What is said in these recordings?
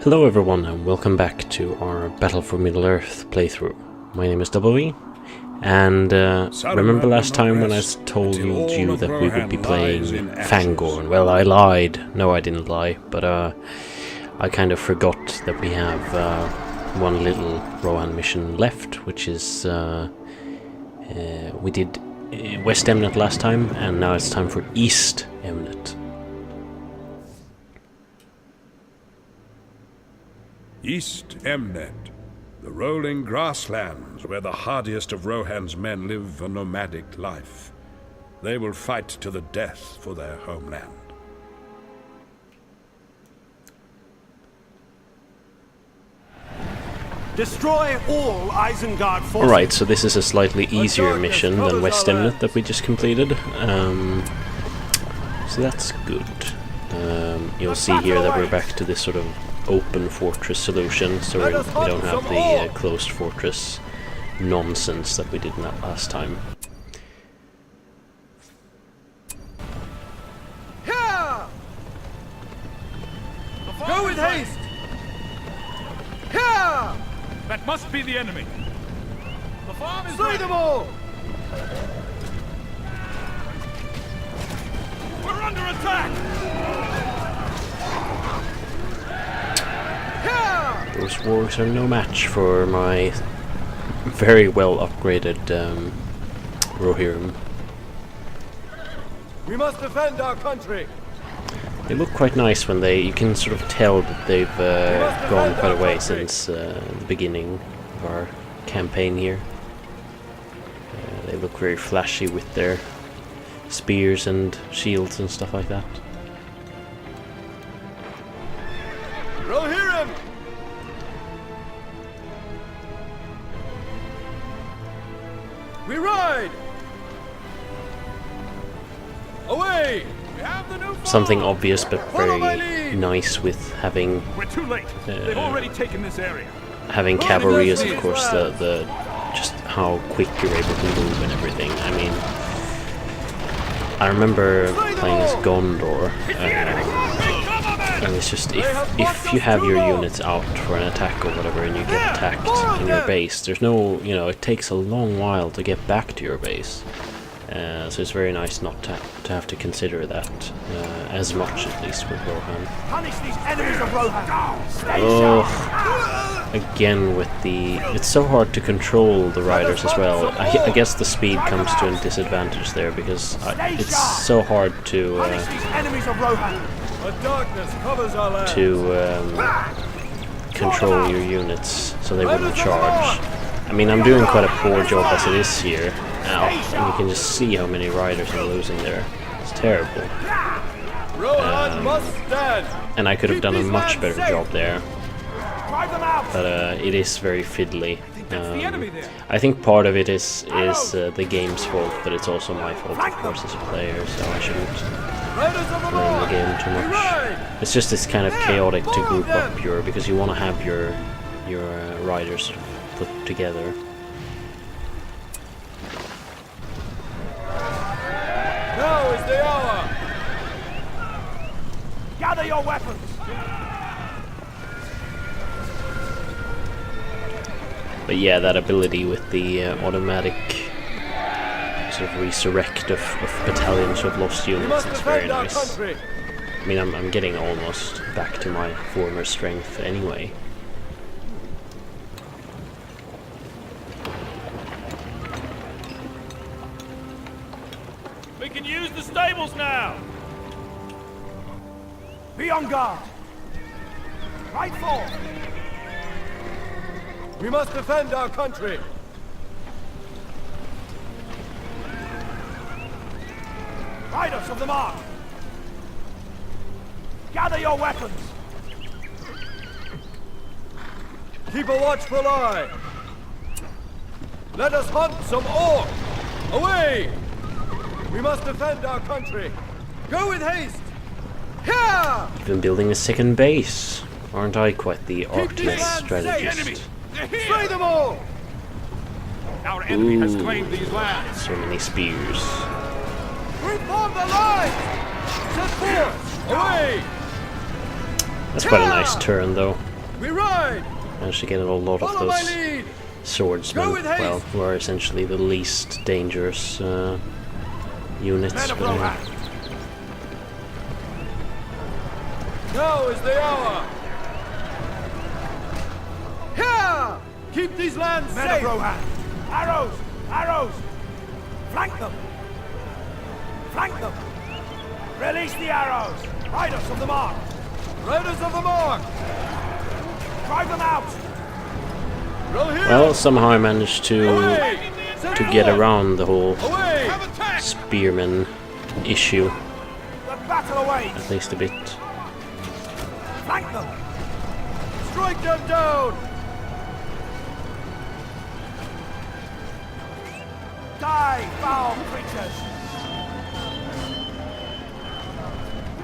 Hello everyone and welcome back to our Battle for Middle-earth playthrough. My name is DoubleV, and remember last time when I told you that we would be playing Fangorn? Well, I lied. No, I didn't lie, but I kind of forgot that we have one little Rohan mission left, which is we did West Emnet last time, and now it's time for East Emnet. East Emnet, the rolling grasslands where the hardiest of Rohan's men live a nomadic life. They will fight to the death for their homeland. Destroy all Isengard forces. Alright, so this is a slightly easier mission than West Emnet that we just completed. So that's good. You'll see here that we're back to this sort of open fortress solution, so we don't have the closed fortress nonsense that we did last time. Here! Go with haste! Here! That must be the enemy. The farm is Slay them all! We're under attack! Those wargs are no match for my very well upgraded Rohirrim. We must defend our country. They look quite nice when you can sort of tell that they've gone quite a way since the beginning of our campaign here. They look very flashy with their spears and shields and stuff like that. Rohirrim! We ride! Away! We have the new Something obvious but very nice with having We're too late. They've already taken this area. having cavalry is of course the just how quick you're able to move and everything. I mean, I remember playing as Gondor, and it's just if you have your units out for an attack or whatever and you get attacked in your base, there's no, it takes a long while to get back to your base. So it's very nice not to have to consider that as much, at least with Rohan. Punish these enemies of Rohan! Oh, again with it's so hard to control the riders as well. I guess the speed comes to a disadvantage there because it's so hard to control your units so they wouldn't charge. I mean, I'm doing quite a poor job as it is here now, and you can just see how many riders I'm losing there. It's terrible. And I could have done a much better job there. But it is very fiddly. I think part of it is the game's fault, but it's also my fault, of course, as a player, so I shouldn't blame the game too much. It's just this kind of chaotic to group up because you want to have your riders sort of put together. Now is the hour! Gather your weapons! But yeah, that ability with the automatic sort of resurrect of battalions who have lost units is very nice. I mean, I'm getting almost back to my former strength anyway. We can use the stables now. Be on guard! Right forward! We must defend our country! Riders of the mark! Gather your weapons! Keep a watchful eye! Let us hunt some orc! Away! We must defend our country! Go with haste! Here! Even building a second base. Aren't I quite the artless strategist? Slay them all! Our enemy has claimed these lands. So many spears. Reform the line! Set forth! Away! That's quite a nice turn, though. We ride! Managed to get a lot of Follow my those lead! swordsmen, Go with haste! well, who are essentially the least dangerous units. Men of But, Rohan! Now is the hour! Here! Keep these lands Men safe! of Rohan! Arrows! Arrows! Flank them! Flank them! Release the arrows! Riders of the mark! Riders of the mark! Drive them out! Row here! well, somehow I managed to Away! Set get forward! around the whole Away! spearman issue, The battle awaits! at least a bit. Flank them! Strike them down! Die, foul creatures!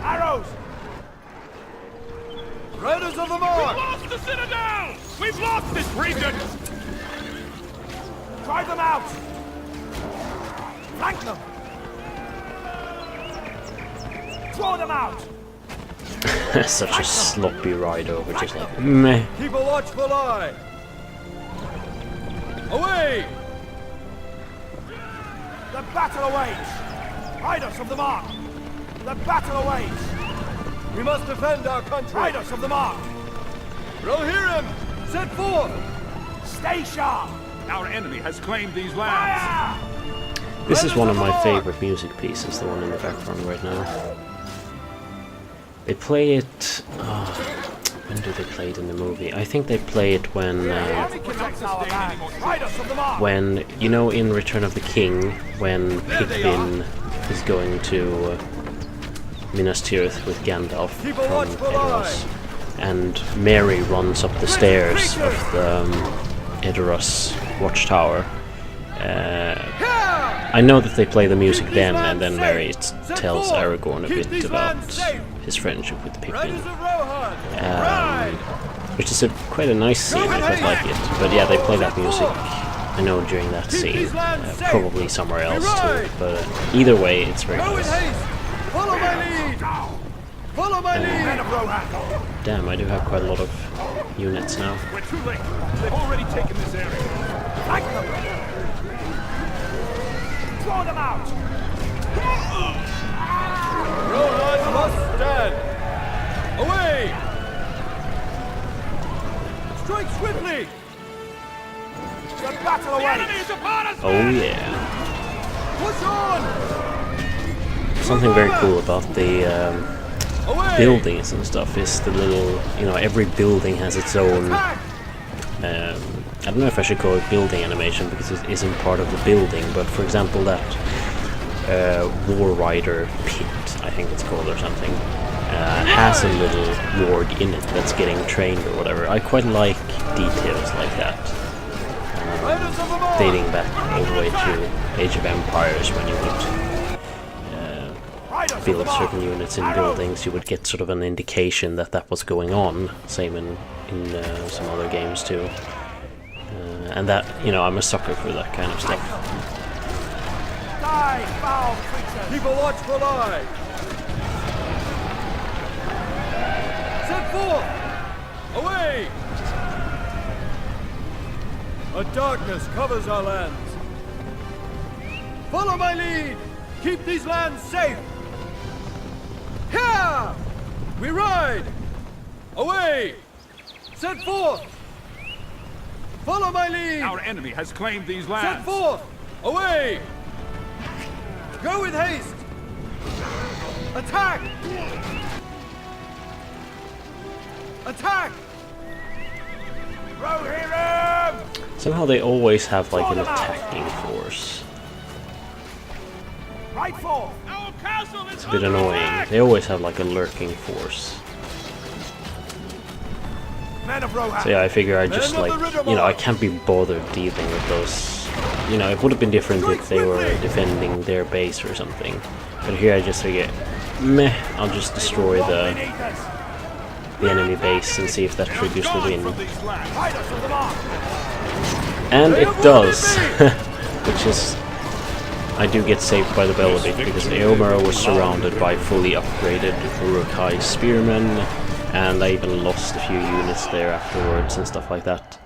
Arrows! Riders of the We've mark! lost the citadel! We've lost this region! Drive them out! Flank them! Draw them out! Such a sloppy ride over, just like meh. Keep a watchful eye! Away! The battle awaits! Riders of the mark! The battle awaits! We must defend our country! Riders of the mark! Row here him! Set forth! Stay sharp! Our enemy has claimed these lands. Fire! This is one of my favorite music pieces, the one in the background right now. They play it... when do they play it in the movie? I think they play it when, Protect our lands! Riders of the mark! when, you know, in Return of the King, when Pippin is going to Minas Tirith with Gandalf Keep a from watchful Edoras, and Mary runs up the stairs of the Edoras watchtower. I know that they play the music then, and then Mary tells Aragorn a bit about his friendship with Pippin, Riders of Rohan! Ride! which is quite a nice scene. I quite like it. But yeah, they play that music, I know, during that scene, probably somewhere else too. But either way, it's very Go with nice. haste! Follow my lead! Follow my Men lead! of Rohan! Damn, I do have quite a lot of units now. We're too late. They've already taken this area. Flank them! Draw them out! Rohan must stand! Away! Strike swiftly! The battle The enemy awaits! is upon us! Oh yeah. Push on! Something very cool about the Away! buildings and stuff is the little, you know, every building has its own, Attack! I don't know if I should call it building animation because it isn't part of the building, but for example that War Rider pit, I think it's called or something, has a little ward in it that's getting trained or whatever. I quite like details like that, Riders of the mark! dating back all the way to Age of Empires when you would Riders of the build mark! certain units in buildings, you would get sort of an indication that that was going on. Same in some other games too. And that, you know, I'm a sucker for that kind of stuff. Die, foul creatures! Keep a watchful eye! Set forth! Away! A darkness covers our lands. Follow my lead! Keep these lands safe! Here! We ride! Away! Set forth! Follow my lead! Our enemy has claimed these Set lands. forth! Away! Go with haste! Attack! Attack! Rohirrim! Somehow they always have like an attacking force. Right forth! Our castle is It's a bit annoying. They always have like a lurking force. Men of Rohan! So yeah, I figure I just Men of like, the river you know, I march. can't be bothered dealing with those. You know, it would have been different if they were defending their base or something. But here I just figure, meh, I'll just destroy the enemy base and see if that triggers the win. from these lands. Riders of the mark! And it does! Which is... I do get saved by the bell a bit, because Eomer was surrounded by fully upgraded Uruk-hai spearmen, and I even lost a few units there afterwards and stuff like that.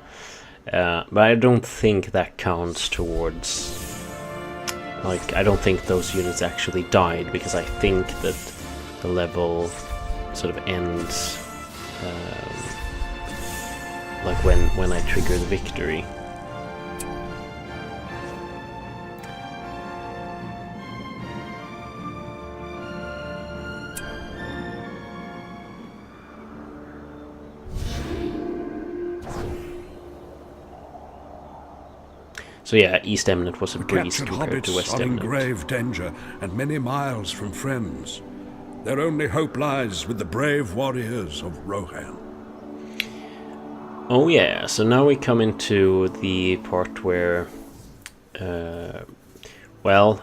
But I don't think that counts towards... Like, I don't think those units actually died, because I think that the level sort of ends like when I trigger the victory. So yeah, East Emnet was a breeze compared to West Hobbits are in Emnet. grave danger and many miles from friends. Their only hope lies with the brave warriors of Rohan. Oh yeah, so now we come into the part where, well,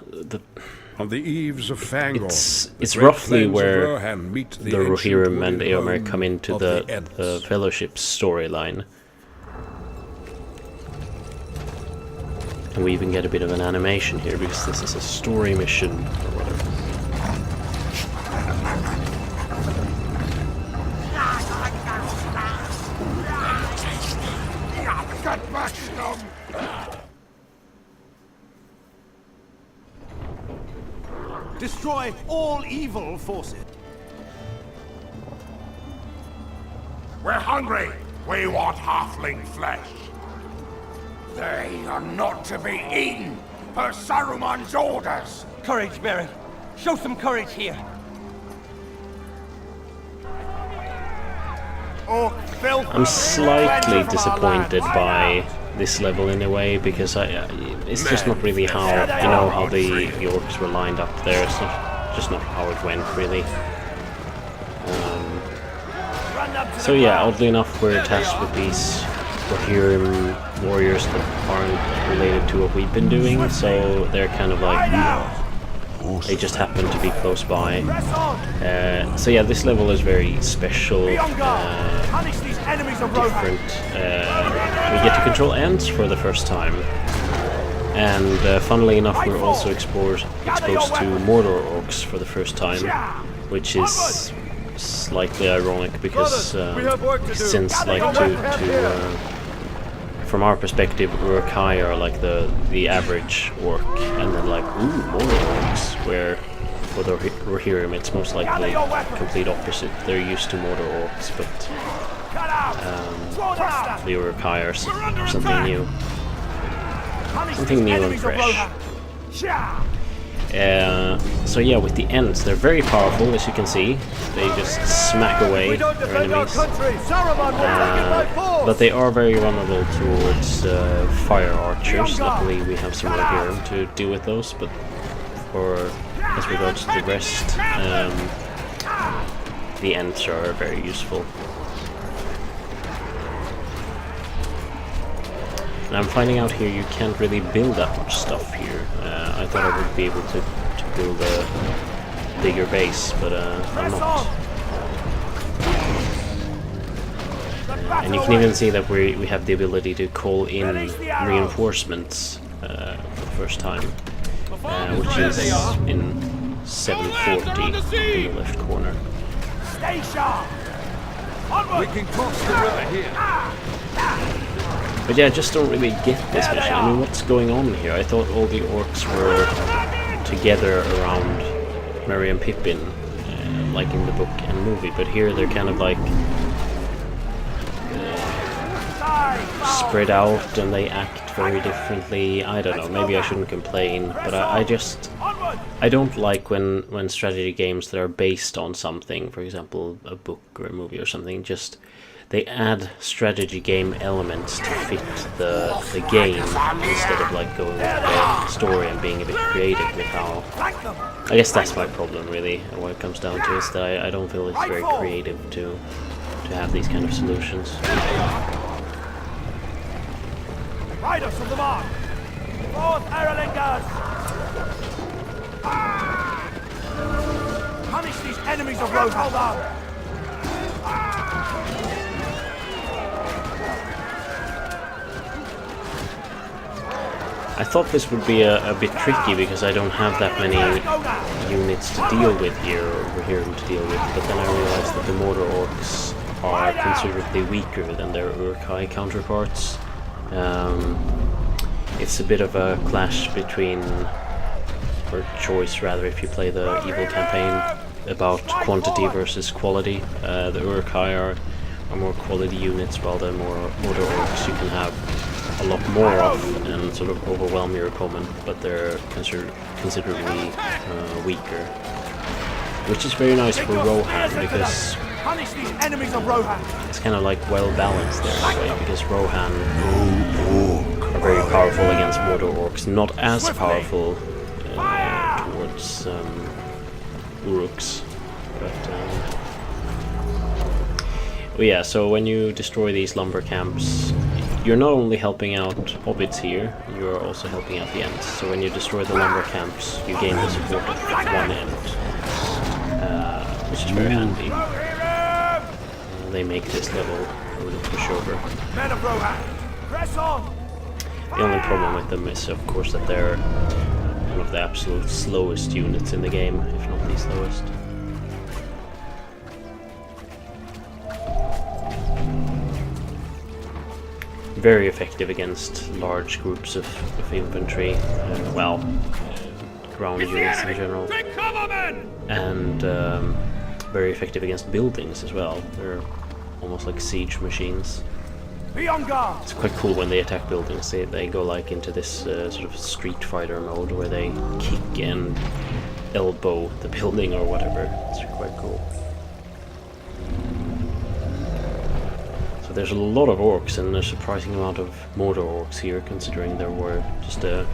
On the eaves of Fangorn, it's great roughly flames of where Rohan meet the ancient Rohirrim and wooded Eomer home come into of the Ents. Fellowship's storyline. And we even get a bit of an animation here, because this is a story mission, or whatever. Destroy all evil forces. We're hungry. We want halfling flesh. They are not to be eaten per Saruman's orders. Courage, Baron. Show some courage here. Oh, filth. I'm slightly disappointed by this level in a way, because it's just not really how, you know, how the orcs were lined up there. It's just not how it went, really. So yeah, oddly enough, we're attached with these Rohirrim warriors that aren't related to what we've been doing, so they're kind of like, they just happen to be close by. So yeah, this level is very special, different. We get to control Ents for the first time, and funnily enough, we're also exposed to Mordor orcs for the first time, which is slightly ironic, because since, like, from our perspective, Uruk-hai are like the average orc, and then like, ooh, more orcs, where for the Rohirrim it's most likely complete opposite. They're used to Mordor orcs, but the Uruk-hai are something new. Something new and fresh. So yeah, with the Ents, they're very powerful, as you can see. They just smack away their enemies. But they are very vulnerable towards fire archers. Luckily we have some Rohirrim to deal with those, but as regards to the rest, the Ents are very useful. And I'm finding out here you can't really build that much stuff here. I thought I would be able to build a bigger base, but I'm not. And you can even see that we have the ability to call in reinforcements for the first time, which is in 740 in the left corner. Stay sharp. We can cross the river here. But yeah, I just don't really get this mission. I mean, what's going on here? I thought all the orcs were together around Merry and Pippin, like in the book and movie, but here they're kind of like spread out and they act very differently. I don't know, maybe I shouldn't complain, but I don't like when strategy games that are based on something, for example a book or a movie or something, just they add strategy game elements to fit the game instead of like going with the story and being a bit creative with how... I guess that's my problem really, what it comes down to, is that I don't feel it's very creative to have these kind of solutions. Riders from the mark! Forth, Erlingers! Punish these enemies of Rohan! I thought this would be a bit tricky because I don't have that many units to deal with here, or over here to deal with, but then I realized that the Mortar Orcs are considerably weaker than their Uruk-hai counterparts. It's a bit of a clash between, or choice rather, if you play the Evil campaign, about quantity versus quality. The Uruk-hai are more quality units, while the Mortar Orcs you can have a lot more of and sort of overwhelm your opponent, but they're considerably weaker. Which is very nice for Rohan, because Punish these enemies of Rohan. it's kind of like well balanced there in a way, because Rohan are very powerful against Mortar Orcs, not as powerful towards Uruks. But yeah, so when you destroy these lumber camps, you're not only helping out hobbits here, you're also helping out the Ents. So when you destroy the lumber camps, you gain the support of one Ent, which is very handy. They make this level a little pushover. Men of Rohan, press on. The only problem with them is, of course, that they're one of the absolute slowest units in the game, if not the slowest. Very effective against large groups of infantry, ground units in general, and very effective against buildings as well. They're almost like siege machines. Be on guard. It's quite cool when they attack buildings. They go like into this sort of Street Fighter mode where they kick and elbow the building or whatever. It's quite cool. So there's a lot of orcs and a surprising amount of mortar orcs here, considering there were just a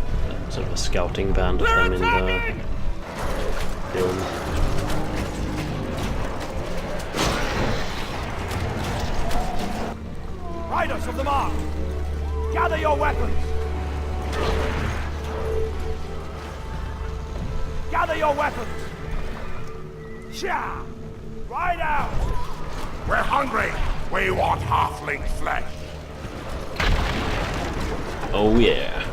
sort of a scouting band of them in the film. Riders of the mark, gather your weapons. Gather your weapons. Sha! Ride out! We're hungry! We want halfling flesh! Oh yeah.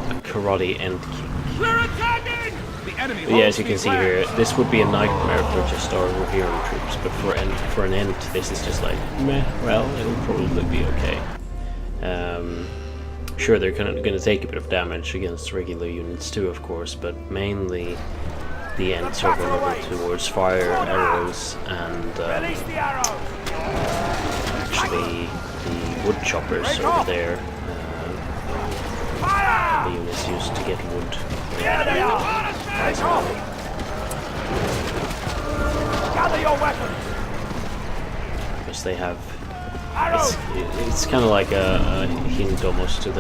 A karate end kick. We're attacking! The enemy. But yeah, as you can see here, this would be a nightmare for just our Rohirrim troops, but for an Ent, this is just like, meh, well, it'll probably be okay. Sure, they're going to take a bit of damage against regular units too, of course, but mainly the Ents are vulnerable towards fire, arrows, and actually the wood choppers over there. The units used to get wood. Gather your weapons. Because they have, it's kind of like a hint almost to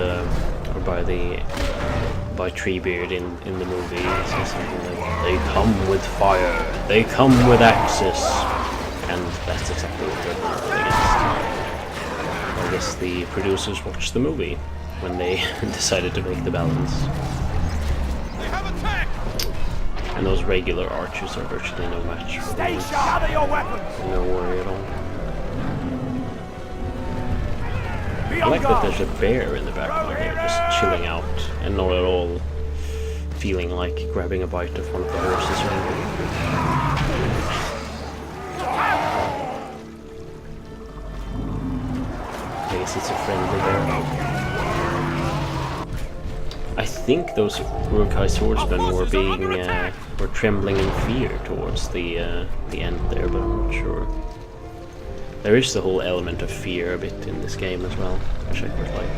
by Treebeard in the movie. It says something like, they come with fire, they come with axes, and that's exactly what they're fighting against. I guess the producers watched the movie when they decided to make the balance. They have attacked! And those regular archers are virtually no match for them. Gather your weapons. No worry at all. Be I on like that guard. there's a bear in the background here, just chilling out, and not at all feeling like grabbing a bite of one of the horses or anything. I guess it's a friendly bear. I think those Uruk-hai swordsmen were were trembling in fear towards the end there, but I'm not sure. There is the whole element of fear a bit in this game as well, which I quite like.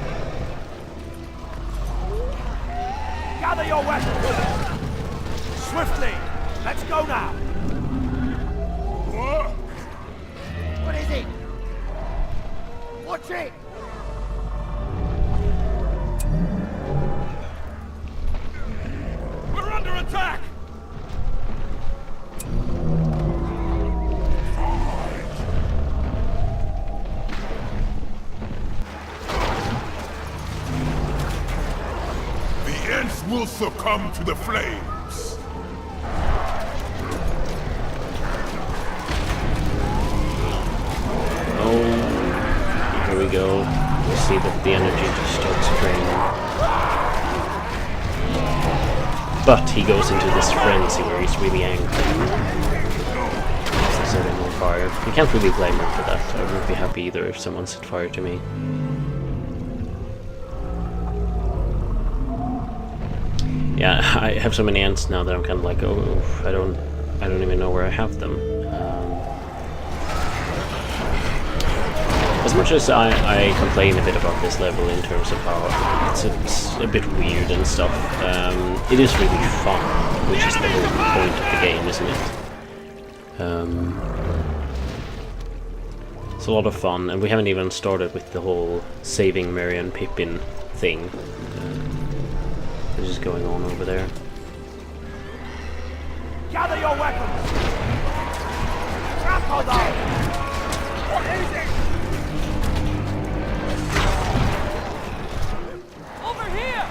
Gather your weapons. Swiftly. Let's go now. What is it? Watch it. We're under attack! The Ents will succumb to the flames! Oh, here we go. We see that the energy just starts draining. But he goes into this frenzy where he's really angry. They set him on fire. You can't really blame him for that. I wouldn't be happy either if someone set fire to me. Yeah, I have so many ants now that I'm kind of like, oh, I don't even know where I have them. As much as I complain a bit about this level in terms of how it's a bit weird and stuff, it is really fun, which is the whole point of the game, isn't it? It's a lot of fun, and we haven't even started with the whole saving Merry and Pippin thing, which is going on over there. Gather your weapons! Trample them! What is it? Over here!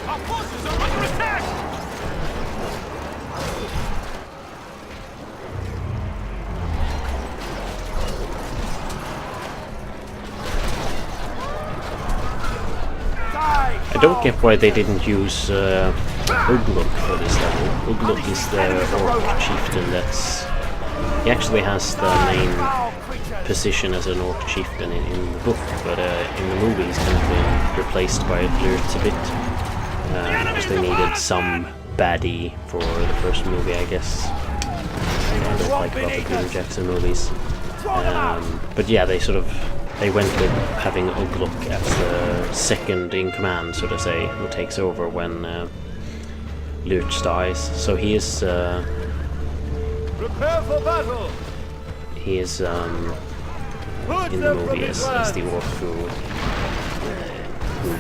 Our forces are under attack! I don't get why they didn't use Ugluk for this level. Ugluk is the orc chieftain that's... He actually has the main position as an orc chieftain in the book, but in the movie he's kind of been replaced by Tirith a bit. Because they needed some baddie for the first movie, I guess. I don't like about the Peter Jackson movies. But yeah, they went with having Ugluk as the second in command, so to say, who takes over when Lurch dies. So he is... Prepare for battle! He is in the movie as the orc who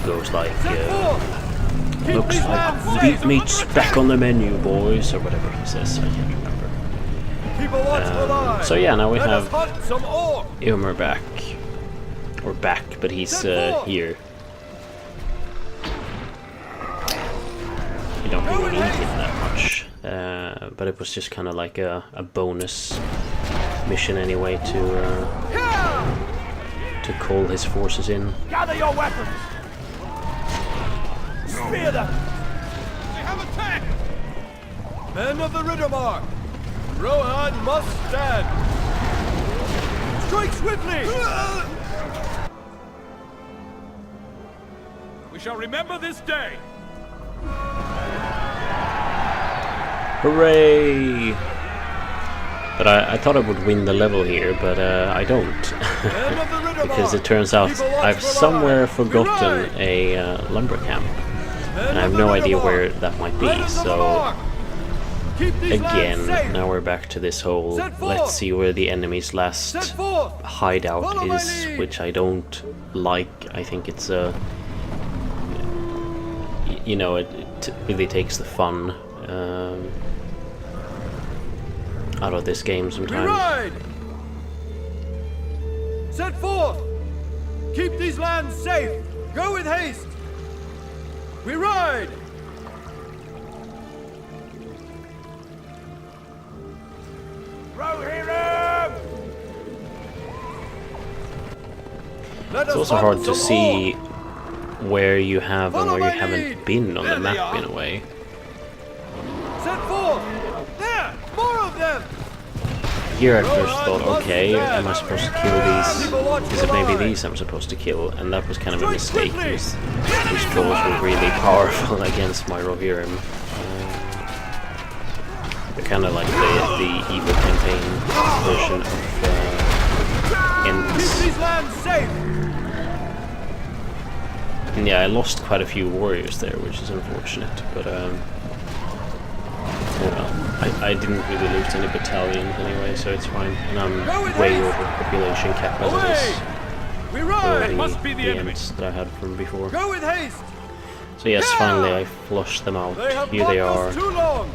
goes like, looks like beef meat's back on the menu, boys, or whatever he says, I can't remember. Keep a watchful eye. So yeah, now we Let have us hunt some orc. Ilmer back. Or back, but he's here. You don't really need him that much. But it was just kind of like a bonus mission anyway to call his forces in. Gather your weapons! Spear them! They have attacked! Men of the Riddermark, Rohan must stand. Strike swiftly! We shall remember this day! Hooray! But I thought I would win the level here, but I don't. Because it turns out I've somewhere forgotten a lumber camp. And I have no idea where that might be, so... Again, now we're back to this whole, let's see where the enemy's last hideout is, which I don't like. I think it's a... You know, it really takes the fun out of this game sometimes. We ride! Set forth! Keep these lands safe! Go with haste! We ride! It's also hard to see where you have and where you haven't been on the map in a way. Set forth! There! More of them! Here I first thought, okay, am I supposed to kill these? Is it maybe these I'm supposed to kill? And that was kind of a mistake, because these trolls were really powerful against my Rohirrim. They're kind of like the evil campaign version of Ents. Keep these lands safe! And yeah, I lost quite a few warriors there, which is unfortunate, but oh well. I didn't really lose any battalions anyway, so it's fine. And I'm way over population cap as it is. We ride! Must be the enemy Ents that I had from before. Go with haste! So yes, finally I flushed them out. Here they are. Too long.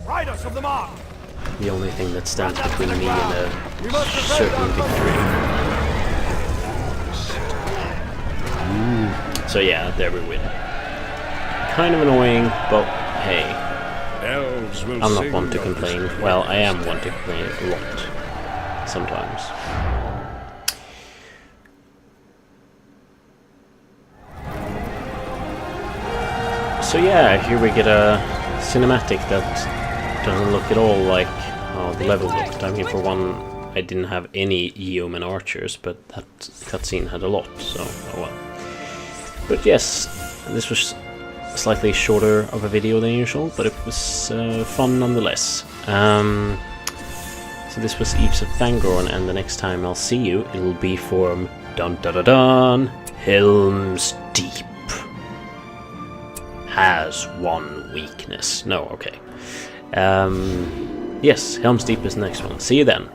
Riders of the mark! The only thing that stands between me and a certain victory. So yeah, there we win. Kind of annoying, but hey. Elves will I'm not sing one to of complain. this Well, I am one to complain a lot. Sometimes. So yeah, here we get a cinematic that doesn't look at all like how the level looked. I mean, for one, I didn't have any yeoman archers, but that cutscene had a lot, so oh well. But yes, this was slightly shorter of a video than usual, but it was fun nonetheless. So this was Eaves of Fangorn, and the next time I'll see you, it'll be from dun Helm's Deep. Has one weakness. No, okay. Yes, Helm's Deep is the next one. See you then.